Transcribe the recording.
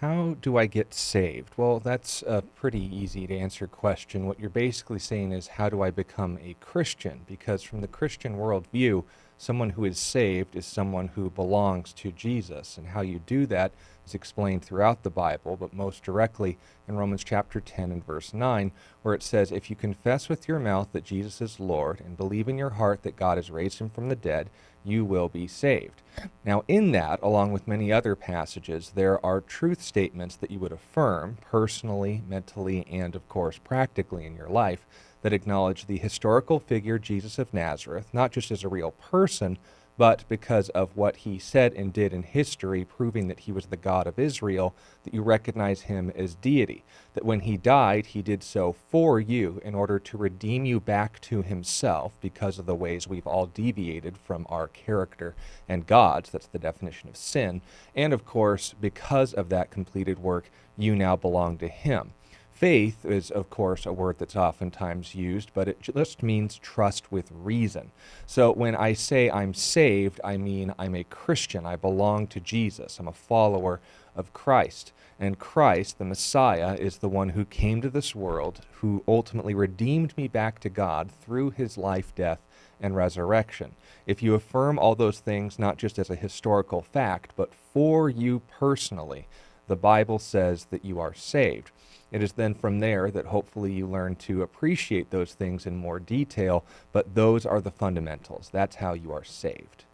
How do I get saved? Well, that's a pretty easy to answer question. What you're basically saying is, how do I become a Christian? Because from the Christian worldview, someone who is saved is someone who belongs to Jesus. And how you do that is explained throughout the Bible, but most directly in Romans chapter 10 and verse 9, where it says, if you confess with your mouth that Jesus is Lord and believe in your heart that God has raised him from the dead, you will be saved. Now, in that, along with many other passages, there are truth statements that you would affirm personally, mentally, and of course practically in your life that acknowledge the historical figure Jesus of Nazareth, not just as a real person, but because of what he said and did in history, proving that he was the God of Israel, that you recognize him as deity. That when he died, he did so for you in order to redeem you back to himself because of the ways we've all deviated from our character and God's. That's the definition of sin. And of course, because of that completed work, you now belong to him. Faith is, of course, a word that's oftentimes used, but it just means trust with reason. So when I say I'm saved, I mean I'm a Christian. I belong to Jesus. I'm a follower of Christ. And Christ, the Messiah, is the one who came to this world, who ultimately redeemed me back to God through his life, death, and resurrection. If you affirm all those things, not just as a historical fact, but for you personally, the Bible says that you are saved. It is then from there that hopefully you learn to appreciate those things in more detail, but those are the fundamentals. That's how you are saved.